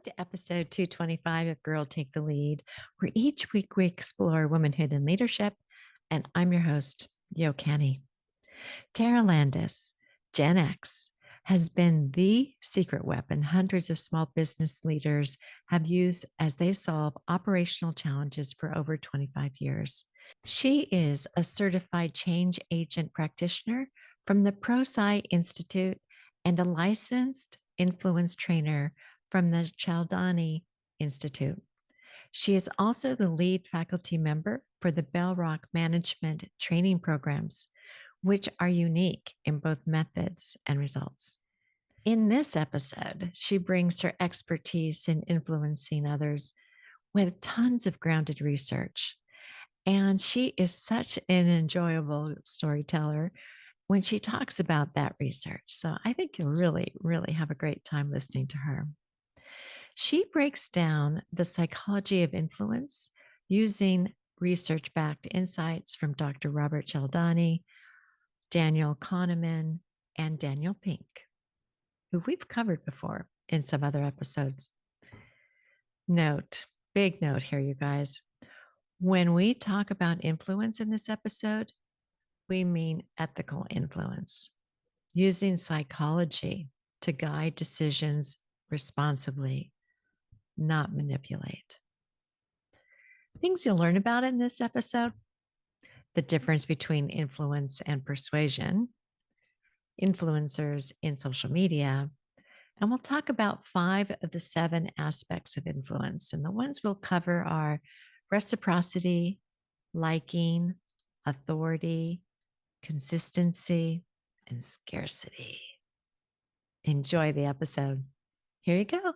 Welcome to episode 225 of Girl Take the Lead, where each week we explore womanhood and leadership. And I'm your host, Yo Kenny. Tara Landis, Gen X, has been the secret weapon hundreds of small business leaders have used as they solve operational challenges for over 25 years. She is a certified change agent practitioner from the ProSci Institute and a licensed influence trainer from the Cialdini Institute. She is also the lead faculty member for the Bell Rock Management Training Programs, which are unique in both methods and results. In this episode, she brings her expertise in influencing others with tons of grounded research. And she is such an enjoyable storyteller when she talks about that research. So I think you'll really, really have a great time listening to her. She breaks down the psychology of influence using research backed insights from Dr. Robert Cialdini, Daniel Kahneman, and Daniel Pink, who we've covered before in some other episodes. Note, big note here, you guys. When we talk about influence in this episode, we mean ethical influence, using psychology to guide decisions responsibly, not manipulate. Things you'll learn about in this episode: the difference between influence and persuasion, influencers in social media, and we'll talk about 5 of the 7 aspects of influence. And the ones we'll cover are reciprocity, liking, authority, consistency, and scarcity. Enjoy the episode. Here you go.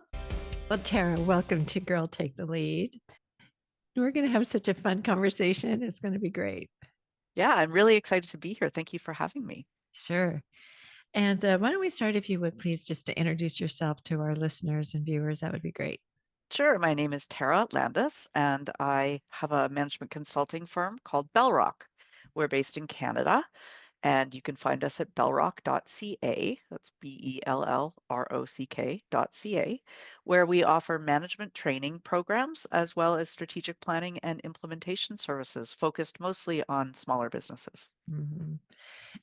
Well, Tara, welcome to Girl Take the Lead. We're going to have such a fun conversation. It's going to be great. Yeah, I'm really excited to be here. Thank you for having me. Sure. And why don't we start, if you would, please, just to introduce yourself to our listeners and viewers? That would be great. Sure, my name is Tara Landis, and I have a management consulting firm called Bellrock. We're based in Canada, and you can find us at bellrock.ca. That's BELLROCK.ca, where we offer management training programs as well as strategic planning and implementation services focused mostly on smaller businesses. Mm-hmm.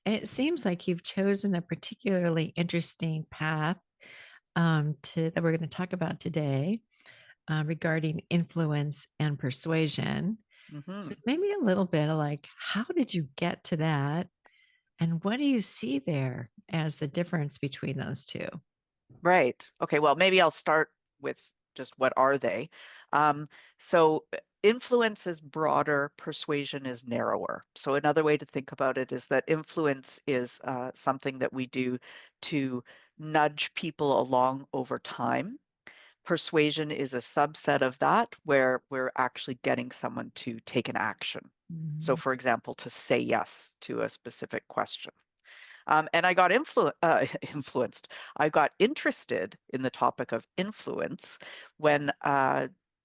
And it seems like you've chosen a particularly interesting path that we're going to talk about today regarding influence and persuasion. So hmm maybe a little bit of like, how did you get to that? And what do you see there as the difference between those two? Right. Okay. Well, maybe I'll start with just what are they. So influence is broader, persuasion is narrower. So another way to think about it is that influence is something that we do to nudge people along over time. Persuasion is a subset of that where we're actually getting someone to take an action. So, Mhm. for example, to say yes to a specific question. And I got influenced. I got interested in the topic of influence when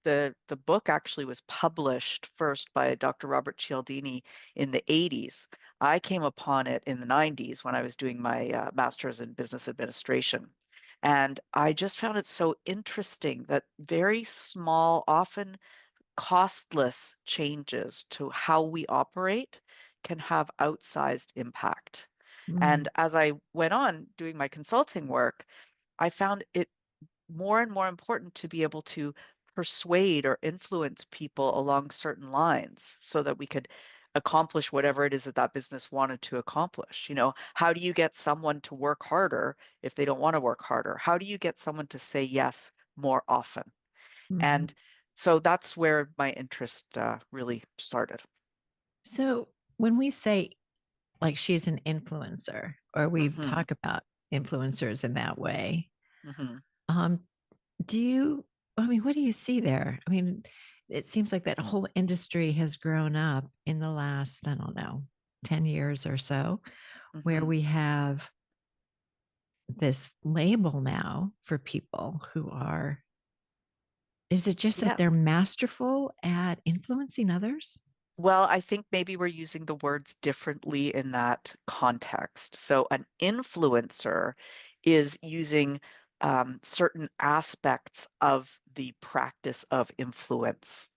the book actually was published first by Dr. Robert Cialdini in the 80s. I came upon it in the 90s when I was doing my master's in business administration. And I just found it so interesting that very small, often costless changes to how we operate can have outsized impact. Mm, And as I went on doing my consulting work, I found it more and more important to be able to persuade or influence people along certain lines so that we could accomplish whatever it is that that business wanted to accomplish. How do you get someone to work harder if they don't want to work harder? How do you get someone to say yes more often? mhm. And so that's where my interest really started. So when we say like she's an influencer, or we hmm talk about influencers in that way, hmm um, do you, I mean, what do you see there? I mean, it seems like that whole industry has grown up in the last, I don't know, 10 years or so, where hmm we have this label now for people who are, is it just that Yeah. they're masterful at influencing others? Well, I think maybe we're using the words differently in that context. So, an influencer is using certain aspects of the practice of influence.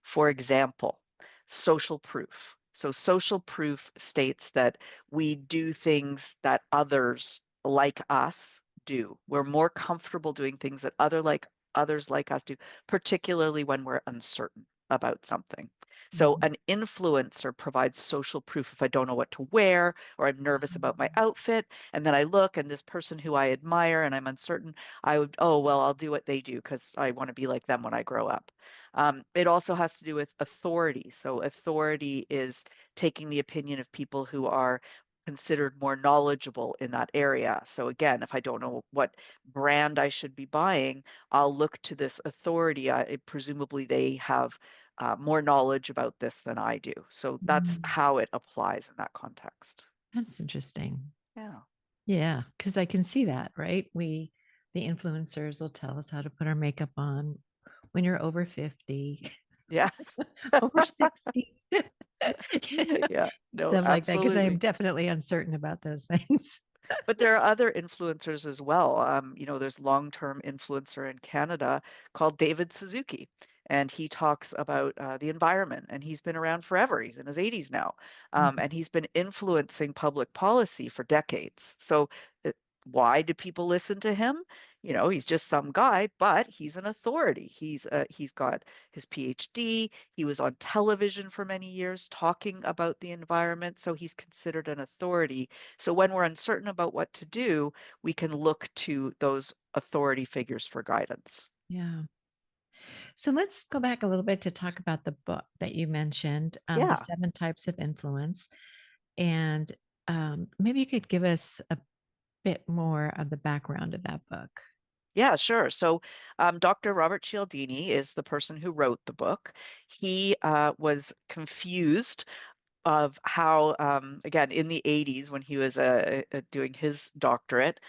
For example, social proof. So social proof states that we do things that others like us do. We're more comfortable doing things that others like us do, particularly when we're uncertain about something. So Mhm. an influencer provides social proof. If I don't know what to wear or I'm nervous about my outfit, and then I look and this person who I admire and I'm uncertain, I would, oh, well, I'll do what they do because I want to be like them when I grow up. It also has to do with authority. So authority is taking the opinion of people who are considered more knowledgeable in that area. So again, if I don't know what brand I should be buying, I'll look to this authority. Presumably they have more knowledge about this than I do. So that's Mm. how it applies in that context. That's interesting. Yeah. Yeah, because I can see that, right? The influencers will tell us how to put our makeup on when you're over 50, Yeah. over 60, Yeah. No, stuff like that. Because I am absolutely. definitely uncertain about those things. But there are other influencers as well. There's long-term influencer in Canada called David Suzuki, and he talks about the environment, and he's been around forever. He's in his 80s now, Mhm. and he's been influencing public policy for decades. So, uh, why do people listen to him? He's just some guy, but he's an authority. He's got his PhD. He was on television for many years talking about the environment, so he's considered an authority. So when we're uncertain about what to do, we can look to those authority figures for guidance. Yeah. So let's go back a little bit to talk about the book that you mentioned, The Yeah. Seven Types of Influence. And maybe you could give us a bit more of the background of that book. Yeah, sure. So, Dr. Robert Cialdini is the person who wrote the book. He was confused of how, again, in the 80s when he was doing his doctorate,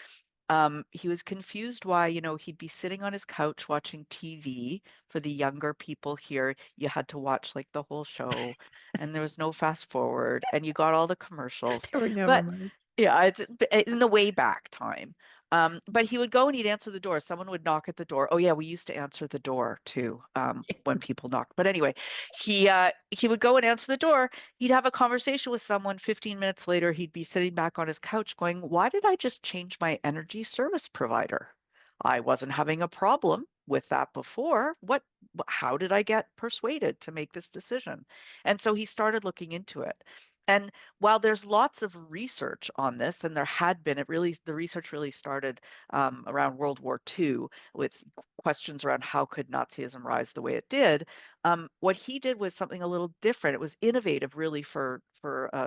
he was confused why, he'd be sitting on his couch watching TV. For the younger people here, you had to watch like the whole show, and there was no fast forward, and you got all the commercials. There were no But remotes. yeah, it's in the way back time. But he would go and he'd answer the door. Someone would knock at the door. Oh yeah, we used to answer the door too, when people knocked. But anyway, he would go and answer the door. He'd have a conversation with someone. 15 minutes later, he'd be sitting back on his couch going, "Why did I just change my energy service provider? I wasn't having a problem with that before. How did I get persuaded to make this decision?" And so he started looking into it. And while there's lots of research on this, and there had been, the research really started around World War II with questions around how could Nazism rise the way it did. What he did was something a little different. It was innovative, really, for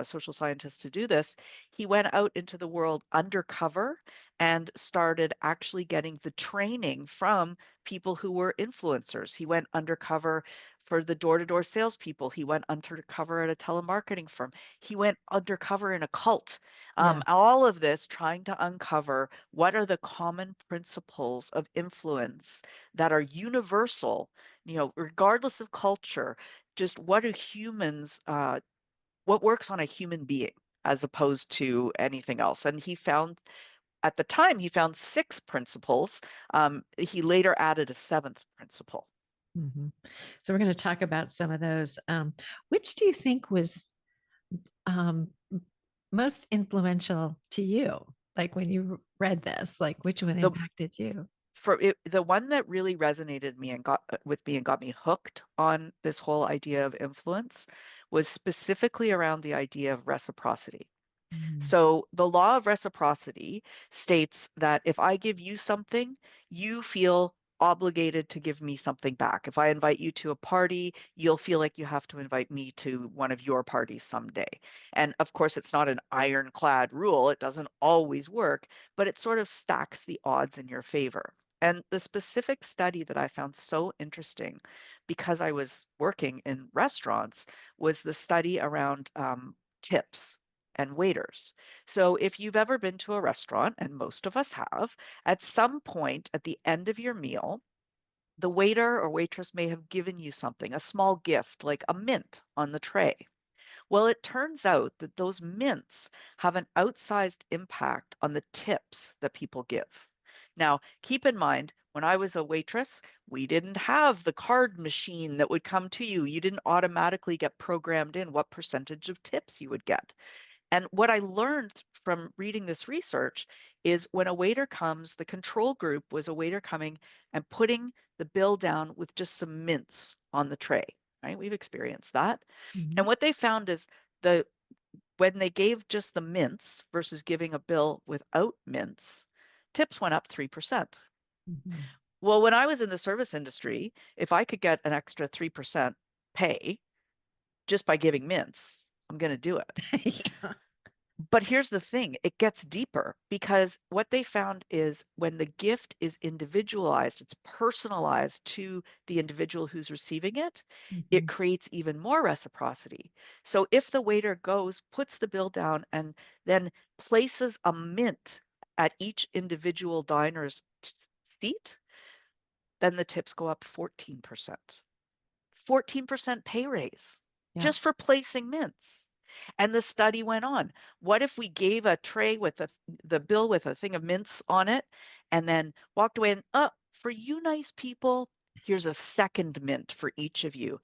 social scientists to do this. He went out into the world undercover and started actually getting the training from people who were influencers. He went undercover for the door-to-door salespeople. He went undercover at a telemarketing firm. He went undercover in a cult. Yeah. All of this trying to uncover what are the common principles of influence that are universal, regardless of culture. Just what works on a human being as opposed to anything else. And at the time, he found six principles. He later added a seventh principle. Mhm. So we're going to talk about some of those. Which do you think was um, most influential to you? Like when you read this, like which one The impacted you? the one that really resonated me and got with me and got me hooked on this whole idea of influence was specifically around the idea of reciprocity. Mm. So the law of reciprocity states that if I give you something, you feel obligated to give me something back. If I invite you to a party, you'll feel like you have to invite me to one of your parties someday. And of course, it's not an ironclad rule. It doesn't always work, but it sort of stacks the odds in your favor. And the specific study that I found so interesting because I was working in restaurants was the study around tips and waiters. So if you've ever been to a restaurant, and most of us have, at some point at the end of your meal, the waiter or waitress may have given you something, a small gift like a mint on the tray. Well, it turns out that those mints have an outsized impact on the tips that people give. Now, keep in mind, when I was a waitress, we didn't have the card machine that would come to you. You didn't automatically get programmed in what percentage of tips you would get. And what I learned from reading this research is when a waiter comes, the control group was a waiter coming and putting the bill down with just some mints on the tray, right? We've experienced that. And Mhm. what they found is the when they gave just the mints versus giving a bill without mints, tips went up 3%. Mhm. Well, when I was in the service industry, if I could get an extra 3% pay just by giving mints, I'm going to do it. Yeah. But here's the thing, it gets deeper because what they found is when the gift is individualized, it's personalized to the individual who's receiving it, it Mhm. creates even more reciprocity. So if the waiter goes, puts the bill down, and then places a mint at each individual diner's seat, then the tips go up 14%. 14% pay raise Yeah. just for placing mints. And the study went on. What if we gave a tray with the bill with a thing of mints on it and then walked away and, oh, for you nice people, here's a second mint for each of you.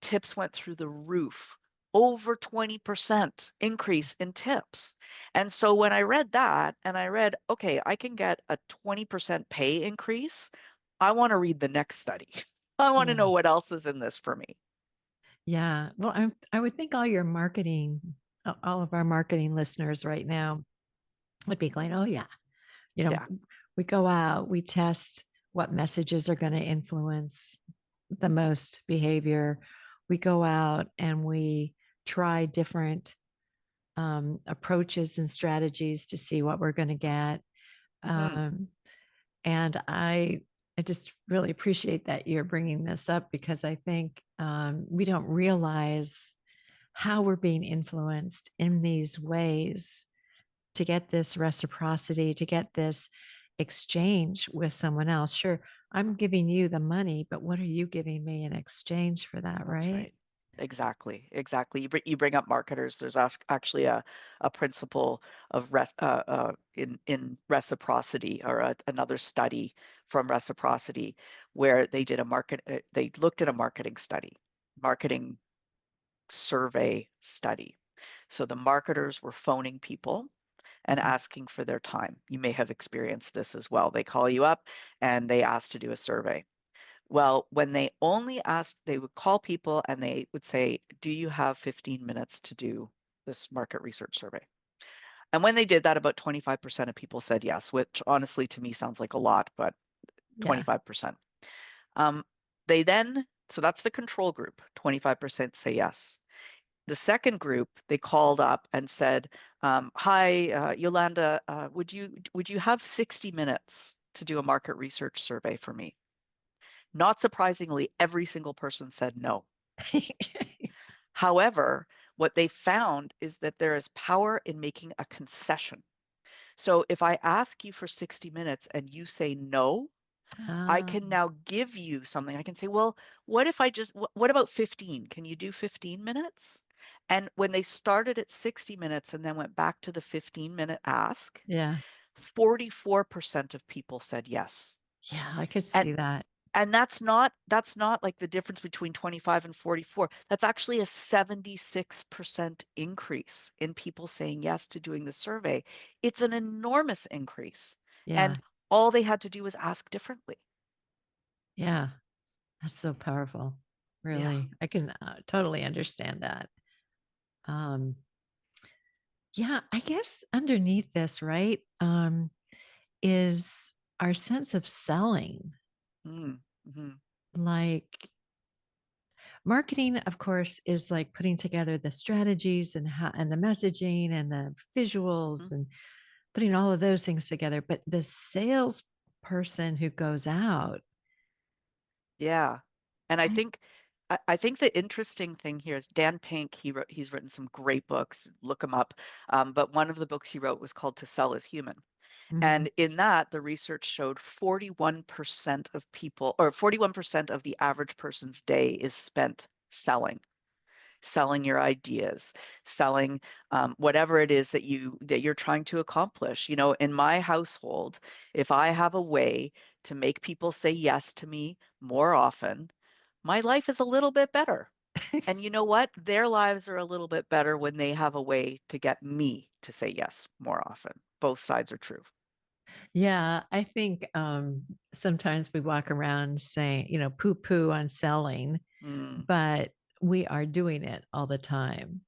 Tips went through the roof, over 20% increase in tips. And so when I read that and I read, okay, I can get a 20% pay increase, I want to read the next study. I want to Yeah. know what else is in this for me. Yeah. Well, I would think all your marketing, all of our marketing listeners right now would be going, oh, yeah. You know, Yeah. we go out, we test what messages are going to influence the most behavior. We go out and we try different approaches and strategies to see what we're going to get. Hmm. Um, and I just really appreciate that you're bringing this up because I think we don't realize how we're being influenced in these ways to get this reciprocity, to get this exchange with someone else. Sure, I'm giving you the money, but what are you giving me in exchange for that, That's right? right. Exactly. Exactly. You bring up marketers. There's actually a principle of in reciprocity or another study from reciprocity where they did they looked at a marketing survey study. So the marketers were phoning people and Mhm. asking for their time. You may have experienced this as well. They call you up and they ask to do a survey. Well, when they only asked, they would call people and they would say, do you have 15 minutes to do this market research survey? And when they did that, about 25% of people said yes, which honestly to me sounds like a lot, but Yeah. 25%. Um, they then, so that's the control group, 25% say yes. The second group, they called up and said, hi, Yolanda, would you have 60 minutes to do a market research survey for me? Not surprisingly, every single person said no. However, what they found is that there is power in making a concession. So if I ask you for 60 minutes and you say no, I Ah, can now give you something. I can say, well, what if I just, what about 15? Can you do 15 minutes? And when they started at 60 minutes and then went back to the 15-minute ask, yeah. 44% of people said yes. Yeah, I could And see that. and that's not like the difference between 25 and 44. That's actually a 76% increase in people saying yes to doing the survey. It's an enormous increase. Yeah. And all they had to do was ask differently. Yeah. That's so powerful. Yeah. Really. I can totally understand that. Um, yeah, I guess underneath this, right, is our sense of selling. Mm-hmm. Like marketing, of course, is like putting together the strategies and how and the messaging and the visuals and putting all of those things together. But the sales person who goes out, Yeah. And I I, think I think the interesting thing here is Dan Pink, he's written some great books, look him up. But one of the books he wrote was called To Sell is Human. mhm, And in that, the research showed 41% of people, or 41% of the average person's day is spent selling. selling your ideas, selling whatever it is that you're trying to accomplish. You know, in my household, if I have a way to make people say yes to me more often, my life is a little bit better. And you know what? Their lives are a little bit better when they have a way to get me to say yes more often. Both sides are true. Yeah, I think sometimes we walk around saying, poo poo on selling, Mm, but we are doing it all the time.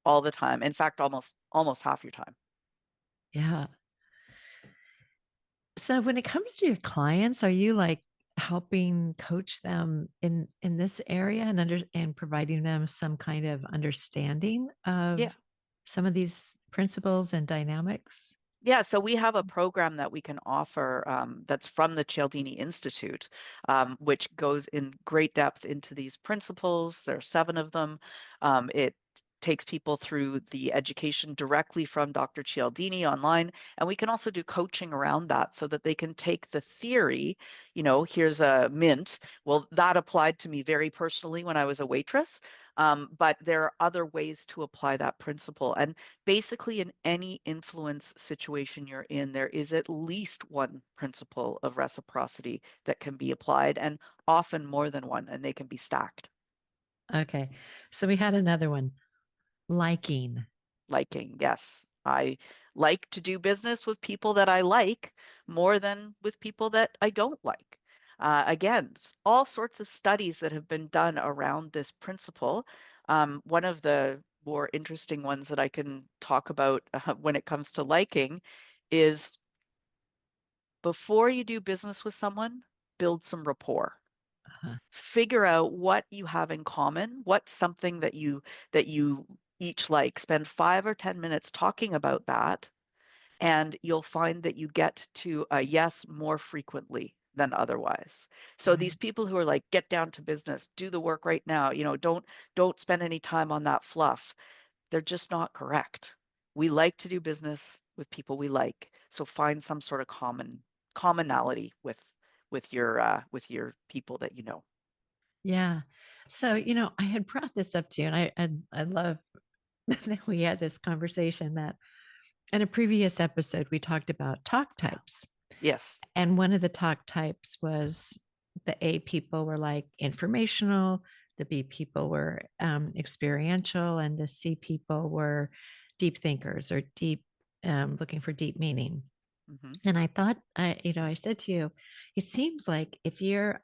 all the time. In fact, almost half your time. Yeah. So when it comes to your clients, are you like helping coach them in this area and providing them some kind of understanding Yeah. of some of these principles and dynamics? Yeah, so we have a program that we can offer that's from the Cialdini Institute, which goes in great depth into these principles. There are 7 of them. It takes people through the education directly from Dr. Cialdini online, and we can also do coaching around that so that they can take the theory, you know, here's a mint. Well, that applied to me very personally when I was a waitress, but there are other ways to apply that principle. And basically, in any influence situation you're in, there is at least one principle of reciprocity that can be applied, and often more than one, and they can be stacked. Okay. So we had another one, liking. Liking, yes. I like to do business with people that I like more than with people that I don't like. Again, all sorts of studies that have been done around this principle. One of the more interesting ones that I can talk about when it comes to liking is before you do business with someone, build some rapport. Uh-huh. Figure out what you have in common, what's something that you each like. Spend 5 or 10 minutes talking about that, and you'll find that you get to a yes more frequently than otherwise. So these Right. people who are like, get down to business, do the work right now, you know, don't spend any time on that fluff. They're just not correct. We like to do business with people we like. So find some sort of commonality with your people that you know. Yeah. So, I had brought this up to you, and I love that we had this conversation that in a previous episode we talked about talk Yeah. types. Yes. And one of the talk types was the A people were like informational, the B people were experiential, and the C people were deep thinkers or deep, looking for deep meaning. Hmm. And I thought, I said to you, it seems like if you're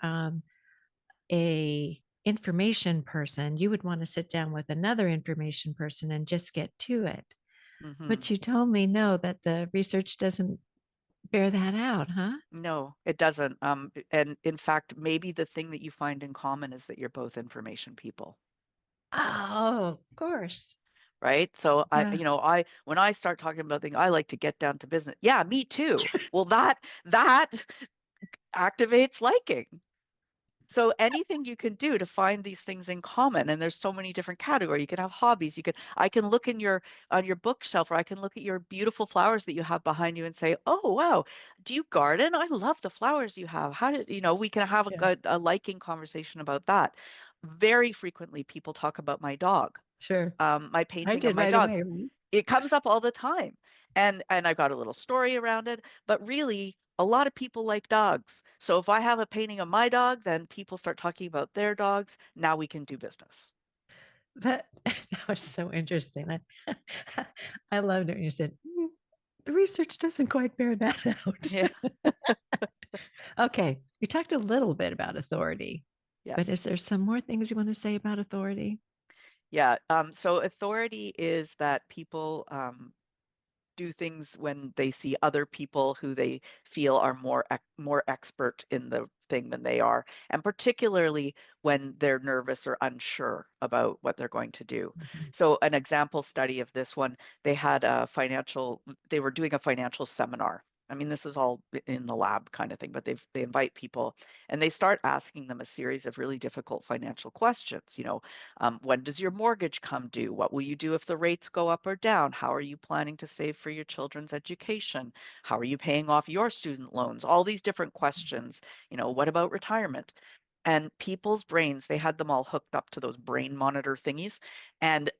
a information person, you would want to sit down with another information person and just get to it. Hmm. But you told me no, that the research doesn't bear that out, huh? No, it doesn't. And in fact, maybe the thing that you find in common is that you're both information people, Oh, of course. right? So Yeah, when I start talking about things, I like to get down to business. Yeah, me too. Well, that activates liking. So anything you can do to find these things in common, and there's so many different categories. You can have hobbies. I can look in your on your bookshelf, or I can look at your beautiful flowers that you have behind you and say, "Oh, wow, do you garden? I love the flowers you have. How did, we can have yeah, a liking conversation about that." Very frequently, people talk about my dog, sure. my I painting of did my right dog. away, right? It comes up all the time. And I've got a little story around it, but really a lot of people like dogs. So if I have a painting of my dog, then people start talking about their dogs. Now we can do business. That was so interesting. I loved it when you said, the research doesn't quite bear that out." Yeah. Okay, we talked a little bit about authority, but Yes. is there some more things you want to say about authority? Yeah. So authority is that people do things when they see other people who they feel are more expert in the thing than they are, and particularly when they're nervous or unsure about what they're going to do. Mhm. So an example study of this one, they were doing a financial seminar. I mean, this is all in the lab kind of thing, but they invite people and they start asking them a series of really difficult financial questions. When does your mortgage come due? What will you do if the rates go up or down? How are you planning to save for your children's education? How are you paying off your student loans? All these different questions. What about retirement? And people's brains, they had them all hooked up to those brain monitor thingies, and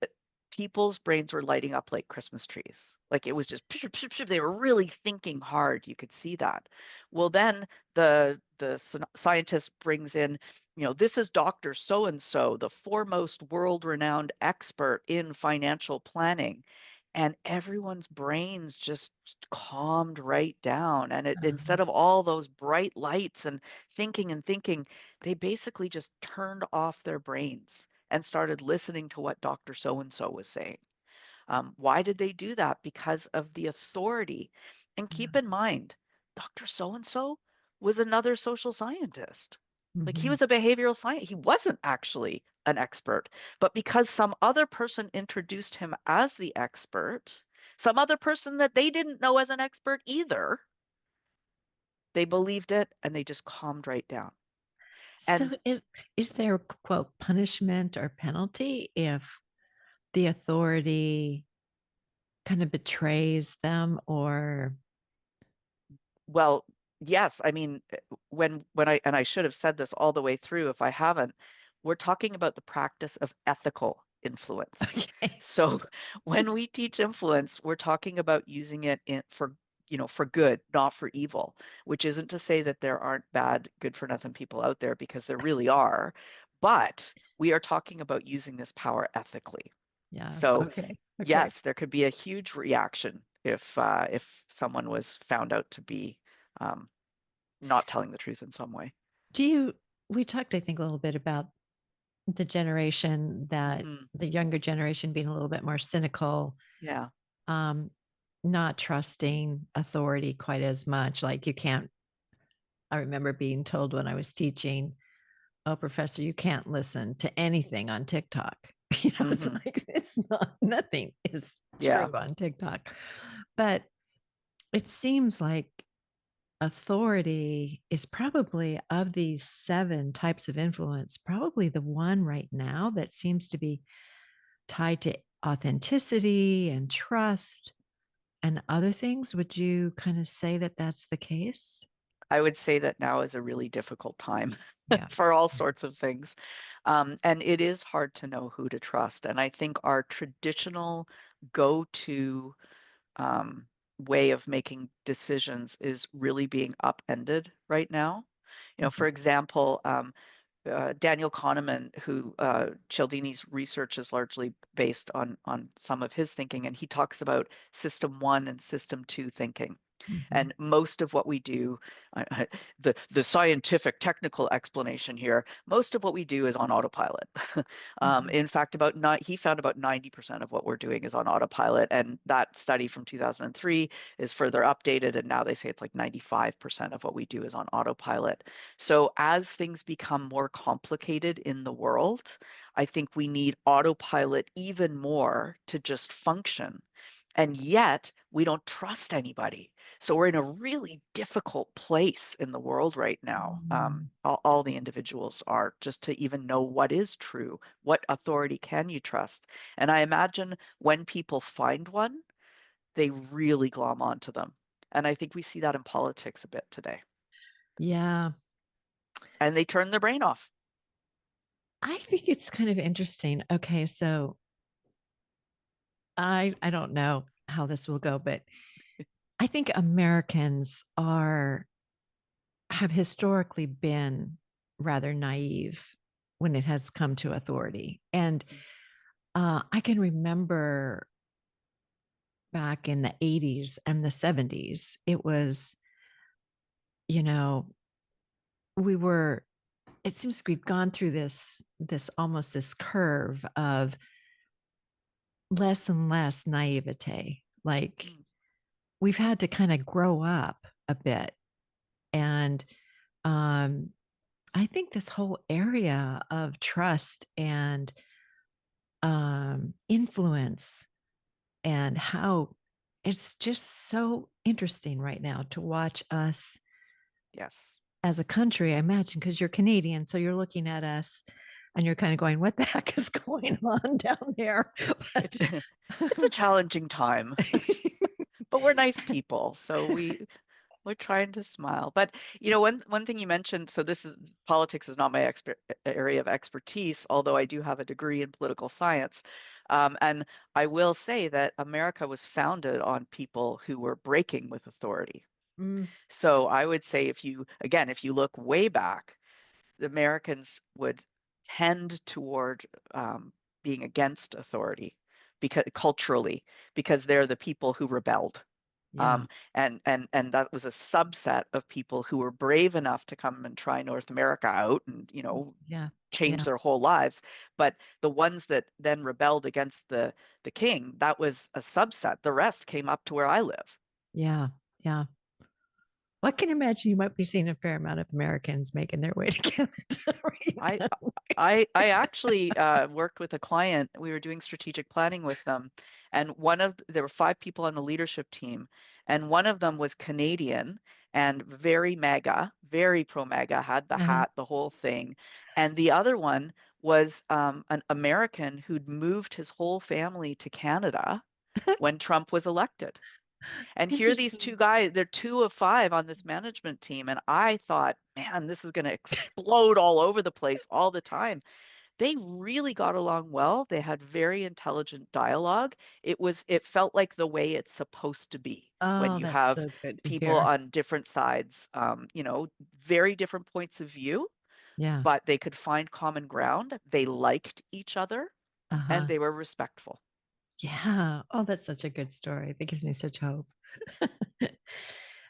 people's brains were lighting up like Christmas trees. Like it was just, they were really thinking hard. You could see that. Well, then the scientist brings in, this is Dr. So and so, the foremost world-renowned expert in financial planning. And everyone's brains just calmed right down. And instead of all those bright lights and thinking, they basically just turned off their brains and started listening to what Dr. So and so was saying. Why did they do that? Because of the authority. And keep in mind, Dr. So and so was another social scientist. Like he Mhm. was a behavioral scientist. He wasn't actually an expert, but because some other person introduced him as the expert, some other person that they didn't know as an expert either, they believed it and they just calmed right down. So And is there quote punishment or penalty if the authority kind of betrays them or well, yes, I mean, when I should have said this all the way through if I haven't, we're talking about the practice of ethical influence. okay. So when we teach influence, we're talking about using it for good, not for evil, which isn't to say that there aren't bad, good for nothing people out there because there really are, but we are talking about using this power ethically. Yeah. So Okay. Okay. yes, there could be a huge reaction if someone was found out to be um, not telling the truth in some way. Do you we talked I think a little bit about the generation that Hmm. the younger generation being a little bit more cynical, Yeah. um, not trusting authority quite as much. Like you can't, I remember being told when I was teaching, oh, professor, you can't listen to anything on TikTok. It's Hmm. like, it's not, nothing is Yeah. true on TikTok. But it seems like authority is probably of these seven types of influence, probably the one right now that seems to be tied to authenticity and trust and other things. Would you kind of say that that's the case? I would say that now is a really difficult time Yeah. for all sorts of things. And it is hard to know who to trust. And I think our traditional go-to um, way of making decisions is really being upended right now. Mhm. For example, Daniel Kahneman, who Cialdini's research is largely based on some of his thinking, and he talks about system one and system two thinking. Mhm. And most of what we do, the scientific technical explanation here, most of what we do is on autopilot. Mhm. In fact, he found about 90% of what we're doing is on autopilot. And that study from 2003 is further updated. And now they say it's like 95% of what we do is on autopilot. So as things become more complicated in the world, I think we need autopilot even more to just function. And yet we don't trust anybody. So we're in a really difficult place in the world right now. Mhm. All the individuals are just to even know what is true, what authority can you trust. And I imagine when people find one, they really glom onto them. And I think we see that in politics a bit today. Yeah. And they turn their brain off. I think it's kind of interesting. Okay, so I don't know how this will go, but I think Americans are have historically been rather naive when it has come to authority. And I can remember back in the 80s and the 70s, it was, you know, we were, it seems we've gone through this almost this curve of less and less naivete. Like Mm. we've had to kind of grow up a bit. And um, I think this whole area of trust and influence and how it's just so interesting right now to watch us Yes. as a country, I imagine, because you're Canadian. So you're looking at us and you're kind of going, what the heck is going on down there? But It's a challenging time, but we're nice people. So We're trying to smile. But you know, one thing you mentioned, so this is politics is not my area of expertise, although I do have a degree in political science. And I will say that America was founded on people who were breaking with authority. Mm, So I would say if you, again, if you look way back, the Americans would tend toward being against authority because culturally, because they're the people who rebelled. yeah. Um, and that was a subset of people who were brave enough to come and try North America out and, you know, Yeah. change Yeah. their whole lives. But the ones that then rebelled against the king, that was a subset. The rest came up to where I live. Yeah. Yeah. Well, I can imagine you might be seeing a fair amount of Americans making their way to Canada right I now. I actually worked with a client. We were doing strategic planning with them, and there were 5 people on the leadership team, and one of them was Canadian and very MAGA, very pro MAGA, had the Uh-huh. hat, the whole thing, and the other one was an American who'd moved his whole family to Canada when Trump was elected. And here are these two Interesting. guys, they're 2 of 5 on this management team. And I thought, man, this is going to explode all over the place all the time. They really got along well. They had very intelligent dialogue. It felt like the way it's supposed to be when Oh, you that's have so good to people hear. on different sides, very different points of view, Yeah. but they could find common ground. They liked each other and Uh-huh. they were respectful. Yeah. Oh, that's such a good story. That gives me such hope.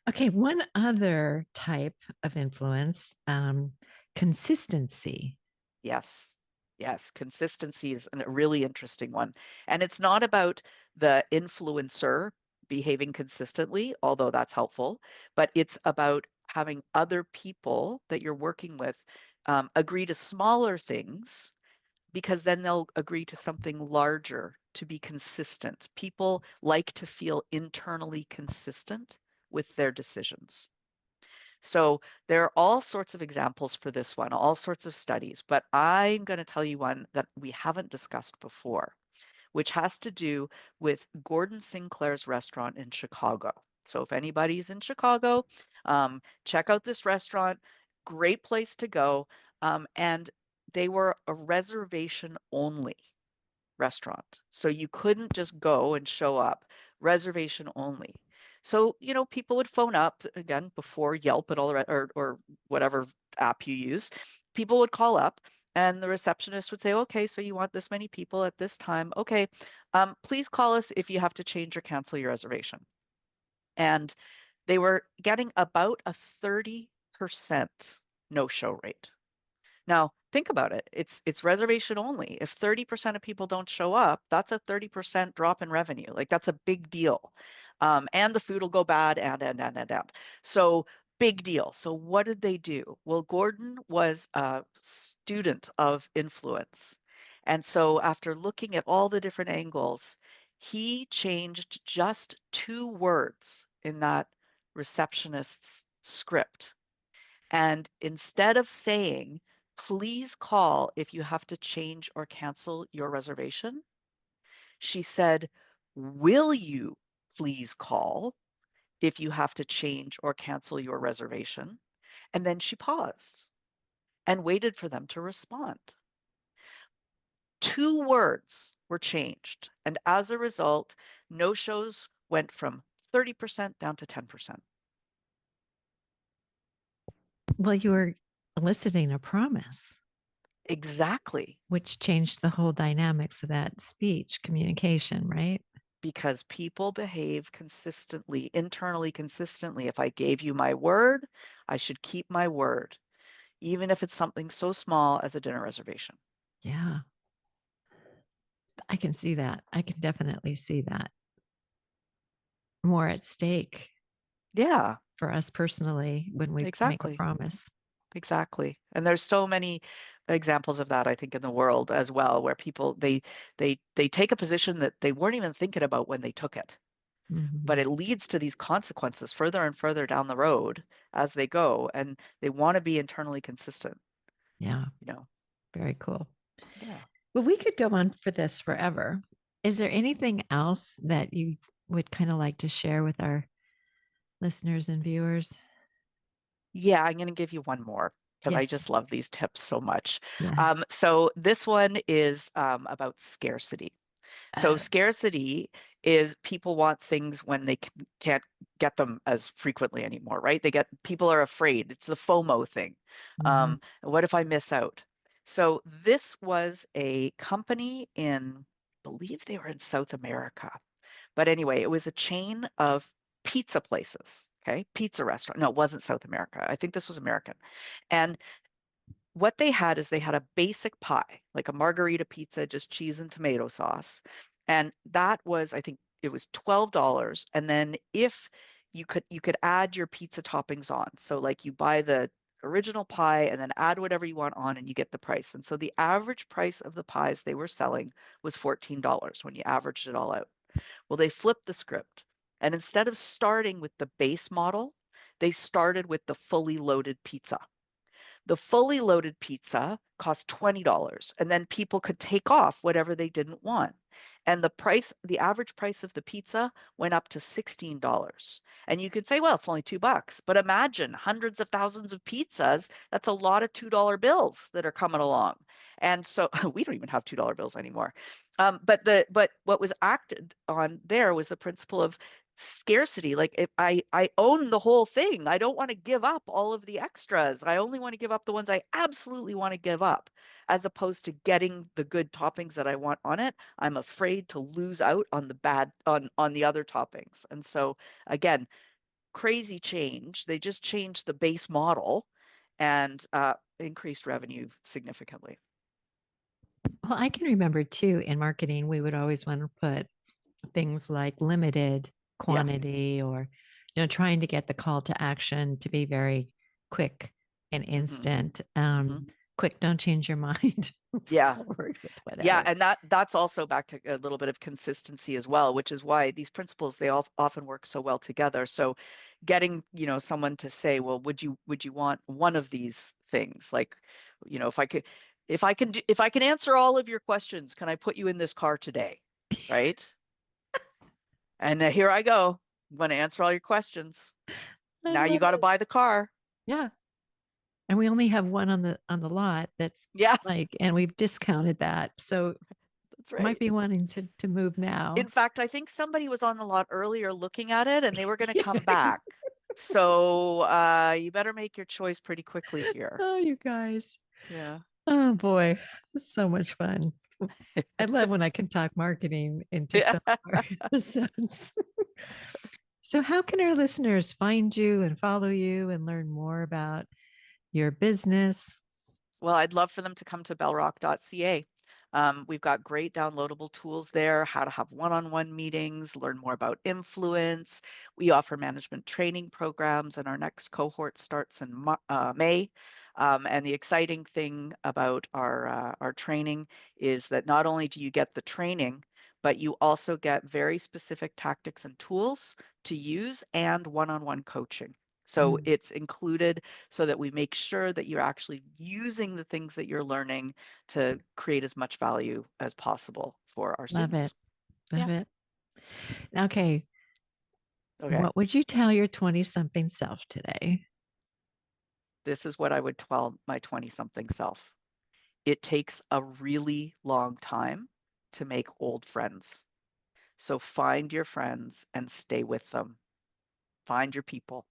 Okay, one other type of influence, consistency. Yes. Yes. Consistency is a really interesting one. And it's not about the influencer behaving consistently, although that's helpful, but it's about having other people that you're working with agree to smaller things because then they'll agree to something larger to be consistent. People like to feel internally consistent with their decisions. So there are all sorts of examples for this one, all sorts of studies, but I'm going to tell you one that we haven't discussed before, which has to do with Gordon Sinclair's restaurant in Chicago. So if anybody's in Chicago, check out this restaurant. Great place to go. And they were a reservation only restaurant. So you couldn't just go and show up, reservation only. So, people would phone up again before Yelp and all the or whatever app you use. People would call up and the receptionist would say, okay, so you want this many people at this time. Okay, please call us if you have to change or cancel your reservation. And they were getting about a 30% no-show rate. Now, think about it. It's reservation only. If 30% of people don't show up, that's a 30% drop in revenue. Like that's a big deal. And the food will go bad and. So big deal. So what did they do? Well, Gordon was a student of influence. And so after looking at all the different angles, he changed just 2 words in that receptionist's script. And instead of saying, please call if you have to change or cancel your reservation, she said, will you please call if you have to change or cancel your reservation? And then she paused and waited for them to respond. 2 words were changed. And as a result, no shows went from 30% down to 10%. Well, you were eliciting a promise, Exactly. which changed the whole dynamics of that speech communication, right? Because people behave consistently, internally consistently. If I gave you my word, I should keep my word, even if it's something so small as a dinner reservation. Yeah, I can see that. I can definitely see that. More at stake Yeah, for us personally when we make a exactly. promise. Exactly. And there's so many examples of that, I think, in the world as well, where people they take a position that they weren't even thinking about when they took it. But Mhm. it leads to these consequences further and further down the road as they go, and they want to be internally consistent, Yeah, you know. very cool. Yeah. Well, we could go on for this forever. Is there anything else that you would kind of like to share with our listeners and viewers? Yeah, I'm going to give you one more because I Yes. just love these tips so much. Yeah. So this one is about scarcity. So Uh, scarcity is people want things when they can't get them as frequently anymore, right? People are afraid. It's the FOMO thing. mhm. What if I miss out? So this was a company in, I believe they were in South America. But anyway, it was a chain of pizza places. Okay, pizza restaurant. No, it wasn't South America. I think this was American. And what they had is they had a basic pie, like a margarita pizza, just cheese and tomato sauce. And that was, I think it was $12. And then if you could add your pizza toppings on. So like you buy the original pie and then add whatever you want on and you get the price. And so the average price of the pies they were selling was $14 when you averaged it all out. Well, they flipped the script. And instead of starting with the base model, they started with the fully loaded pizza. The fully loaded pizza cost $20, and then people could take off whatever they didn't want. And the average price of the pizza went up to $16. And you could say, well, it's only $2. But imagine hundreds of thousands of pizzas. That's a lot of $2 bills that are coming along. And so we don't even have $2 bills anymore. But what was acted on there was the principle of scarcity. Like if I own the whole thing, I don't want to give up all of the extras. I only want to give up the ones I absolutely want to give up, as opposed to getting the good toppings that I want on it. I'm afraid to lose out on the bad on the other toppings. And so again, crazy change. They just changed the base model and increased revenue significantly. Well, I can remember too in marketing, we would always want to put things like limited Yeah. quantity or, trying to get the call to action to be very quick and Hmm. instant. Hmm. Quick, don't change your mind. Move Yeah. forward with Yeah, whatever. and that's also back to a little bit of consistency as well, which is why these principles they all often work so well together. So getting, someone to say, well, would you want one of these things? Like, if I can answer all of your questions, can I put you in this car today? Right? And here I go. I'm going to answer all your questions. I Now you love got to it. buy the car. Yeah. And we only have one on the lot that's Yeah, like, and we've discounted that. So that's might right. be wanting to move now. In fact, I think somebody was on the lot earlier looking at it and they were going to come Yes. back. So you better make your choice pretty quickly here. Oh, you guys. Yeah. Oh boy. It's so much fun. I love when I can talk marketing into Yeah. some more sense. So, how can our listeners find you and follow you and learn more about your business? Well, I'd love for them to come to bellrock.ca. We've got great downloadable tools there, how to have one-on-one meetings, learn more about influence. We offer management training programs, and our next cohort starts in May. And the exciting thing about our training is that not only do you get the training, but you also get very specific tactics and tools to use and one-on-one coaching. So Mm, it's included so that we make sure that you're actually using the things that you're learning to create as much value as possible for our love it. students. Love Yeah. it. Okay. Okay. What would you tell your 20 something self today? This is what I would tell my 20 something self. It takes a really long time to make old friends. So find your friends and stay with them. Find your people.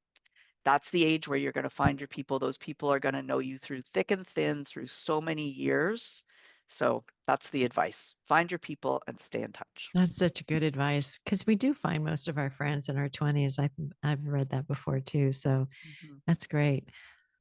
That's the age where you're going to find your people. Those people are going to know you through thick and thin, through so many years. So that's the advice. Find your people and stay in touch. That's such good advice because we do find most of our friends in our 20s. I've read that before too. So Mhm. that's great.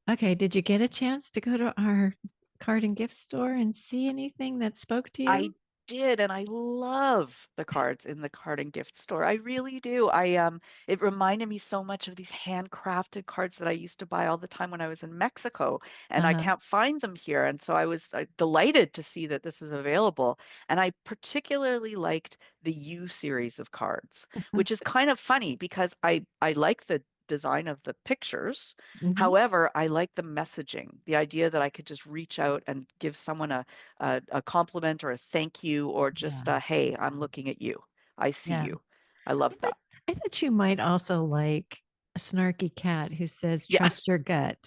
Okay. Did you get a chance to go to our card and gift store and see anything that spoke to I you? did, and I love the cards in the card and gift store. I really do. It reminded me so much of these handcrafted cards that I used to buy all the time when I was in Mexico, and I Uh-huh. can't find them here. And so I was delighted to see that this is available. And I particularly liked the U series of cards, which is kind of funny because I like the design of the pictures. Hmm. However, I like the messaging, the idea that I could just reach out and give someone a compliment or a thank you or Yeah. just a hey, I'm looking at you. I see Yeah. you. I love I thought, that. I thought you might also like. a snarky cat who says, Yes, trust your gut.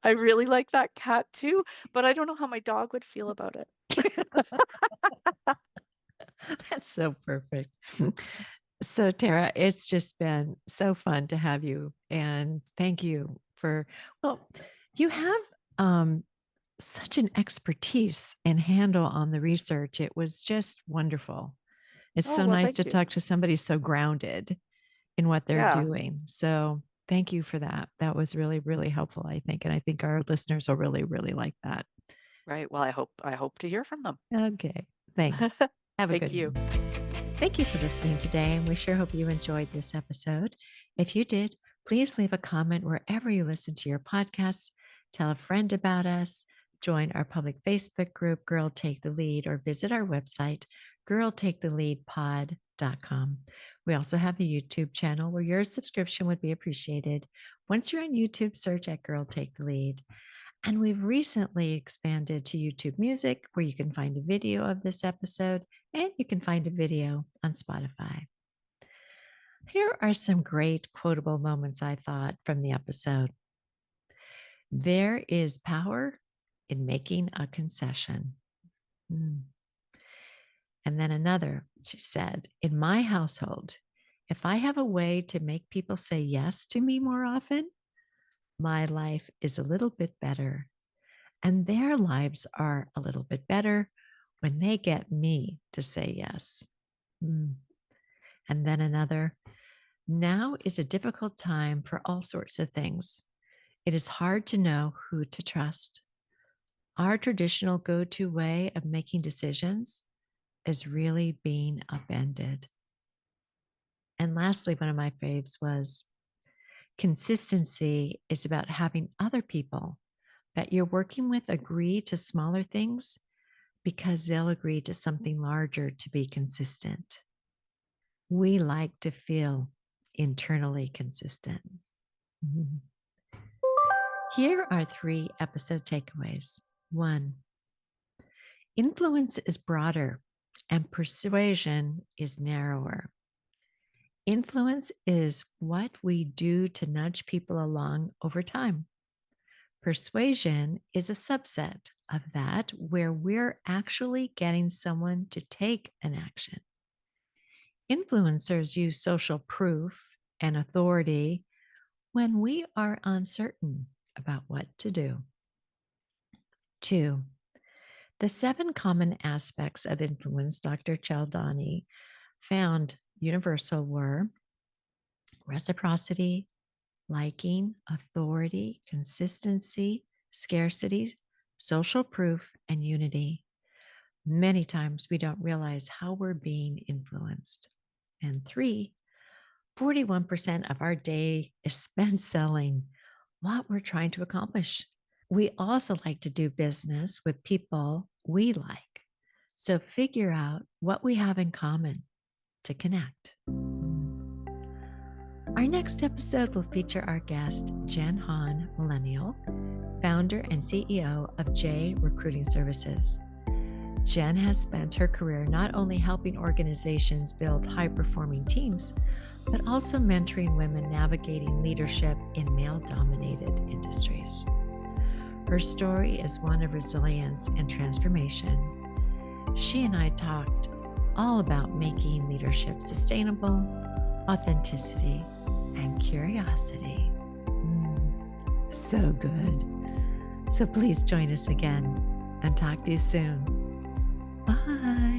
I really like that cat too, but I don't know how my dog would feel about it. That's so perfect. So, Tara, it's just been so fun to have you. And thank you for, well, you have such an expertise and handle on the research. It was just wonderful. It's Oh, so well, nice to thank you. talk to somebody so grounded in what they're Yeah, doing. So, thank you for that. That was really, really helpful, I think. And I think our listeners will really, really like that. right. Well, I hope to hear from them. Okay. Thanks. Have a Thank good you. one. Thank you for listening today, and we sure hope you enjoyed this episode. If you did, please leave a comment wherever you listen to your podcasts. Tell a friend about us, join our public Facebook group, Girl Take the Lead, or visit our website, girltaketheleadpod.com. We also have a YouTube channel where your subscription would be appreciated. Once you're on YouTube, search at Girl Take the Lead. And we've recently expanded to YouTube Music, where you can find a video of this episode and you can find a video on Spotify. Here are some great quotable moments I thought from the episode. There is power in making a concession. Mm. And then another, she said, in my household, if I have a way to make people say yes to me more often, my life is a little bit better. And their lives are a little bit better when they get me to say yes. Mm. And then another, now is a difficult time for all sorts of things. It is hard to know who to trust. Our traditional go to way of making decisions is really being upended. And lastly, one of my faves was consistency is about having other people that you're working with agree to smaller things because they'll agree to something larger to be consistent. We like to feel internally consistent. Mhm. Here are 3 episode takeaways. 1, influence is broader and persuasion is narrower. Influence is what we do to nudge people along over time. Persuasion is a subset of that where we're actually getting someone to take an action. Influencers use social proof and authority when we are uncertain about what to do. 2, the 7 common aspects of influence Dr. Cialdini found universal were reciprocity, liking, authority, consistency, scarcity, social proof, and unity. Many times we don't realize how we're being influenced. And 3, 41% of our day is spent selling what we're trying to accomplish. We also like to do business with people we like. So figure out what we have in common to connect. Our next episode will feature our guest, Jen Han, millennial, founder and CEO of J Recruiting Services. Jen has spent her career not only helping organizations build high-performing teams, but also mentoring women navigating leadership in male-dominated industries. Her story is one of resilience and transformation. She and I talked all about making leadership sustainable, authenticity, and curiosity. So good. So please join us again and talk to you soon. Bye.